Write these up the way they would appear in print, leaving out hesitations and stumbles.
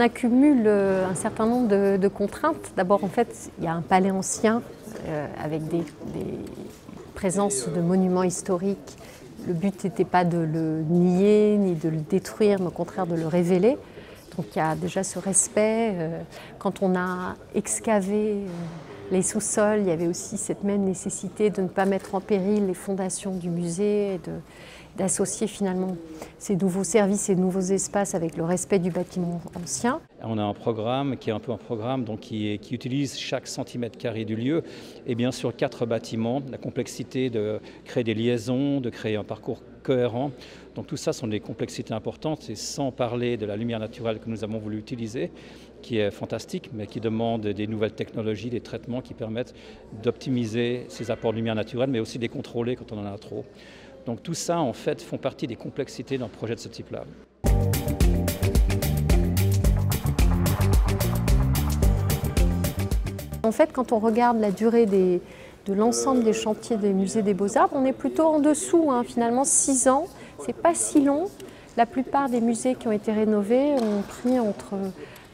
accumule un certain nombre de contraintes. D'abord, en fait, il y a un palais ancien avec des présences de monuments historiques. Le but n'était pas de le nier ni de le détruire, mais au contraire de le révéler. Donc il y a déjà ce respect. Quand on a excavé les sous-sols, il y avait aussi cette même nécessité de ne pas mettre en péril les fondations du musée et d'associer finalement ces nouveaux services et nouveaux espaces avec le respect du bâtiment ancien. On a un programme qui est un peu un programme donc qui utilise chaque centimètre carré du lieu et bien sûr 4 bâtiments, la complexité de créer des liaisons, de créer un parcours cohérent. Donc tout ça sont des complexités importantes et sans parler de la lumière naturelle que nous avons voulu utiliser, qui est fantastique mais qui demande des nouvelles technologies, des traitements qui permettent d'optimiser ces apports de lumière naturelle mais aussi de les contrôler quand on en a trop. Donc tout ça en fait font partie des complexités d'un projet de ce type-là. En fait, quand on regarde la durée de l'ensemble des chantiers des musées des Beaux-Arts, on est plutôt en dessous, finalement 6 ans, c'est pas si long. La plupart des musées qui ont été rénovés ont pris entre,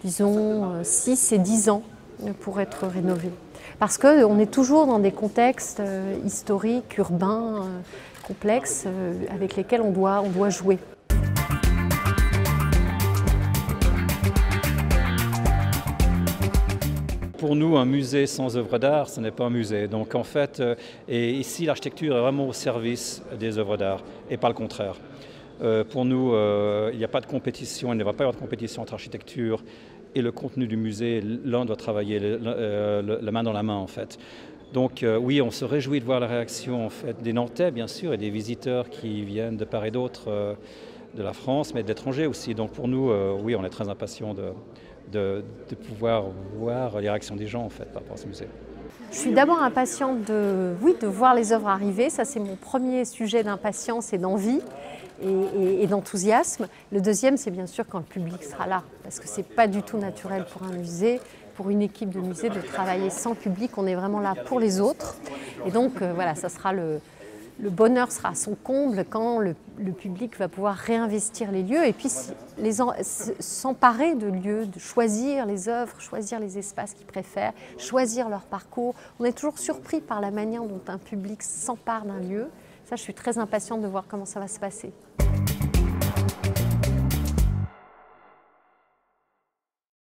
disons, 6 et 10 ans pour être rénovés. Parce qu'on est toujours dans des contextes historiques, urbains, complexes, avec lesquels on doit jouer. Pour nous, un musée sans œuvre d'art, ce n'est pas un musée. Donc en fait, et ici, l'architecture est vraiment au service des œuvres d'art et pas le contraire. Pour nous, il n'y a pas de compétition, il ne va pas y avoir de compétition entre architecture et le contenu du musée. L'un doit travailler la main dans la main en fait. Donc oui, on se réjouit de voir la réaction en fait, des Nantais bien sûr et des visiteurs qui viennent de part et d'autre de la France, mais de l'étranger aussi. Donc pour nous, oui, on est très impatients de pouvoir voir les réactions des gens en fait, par rapport à ce musée. Je suis d'abord impatiente de voir les œuvres arriver. Ça, c'est mon premier sujet d'impatience et d'envie et d'enthousiasme. Le deuxième, c'est bien sûr quand le public sera là, parce que ce n'est pas du tout naturel pour un musée, pour une équipe de musée, de travailler sans public. On est vraiment là pour les autres. Et donc, voilà, ça sera le bonheur sera à son comble quand le public va pouvoir réinvestir les lieux et puis s'emparer de lieux, de choisir les œuvres, choisir les espaces qu'ils préfèrent, choisir leur parcours. On est toujours surpris par la manière dont un public s'empare d'un lieu. Ça, je suis très impatiente de voir comment ça va se passer.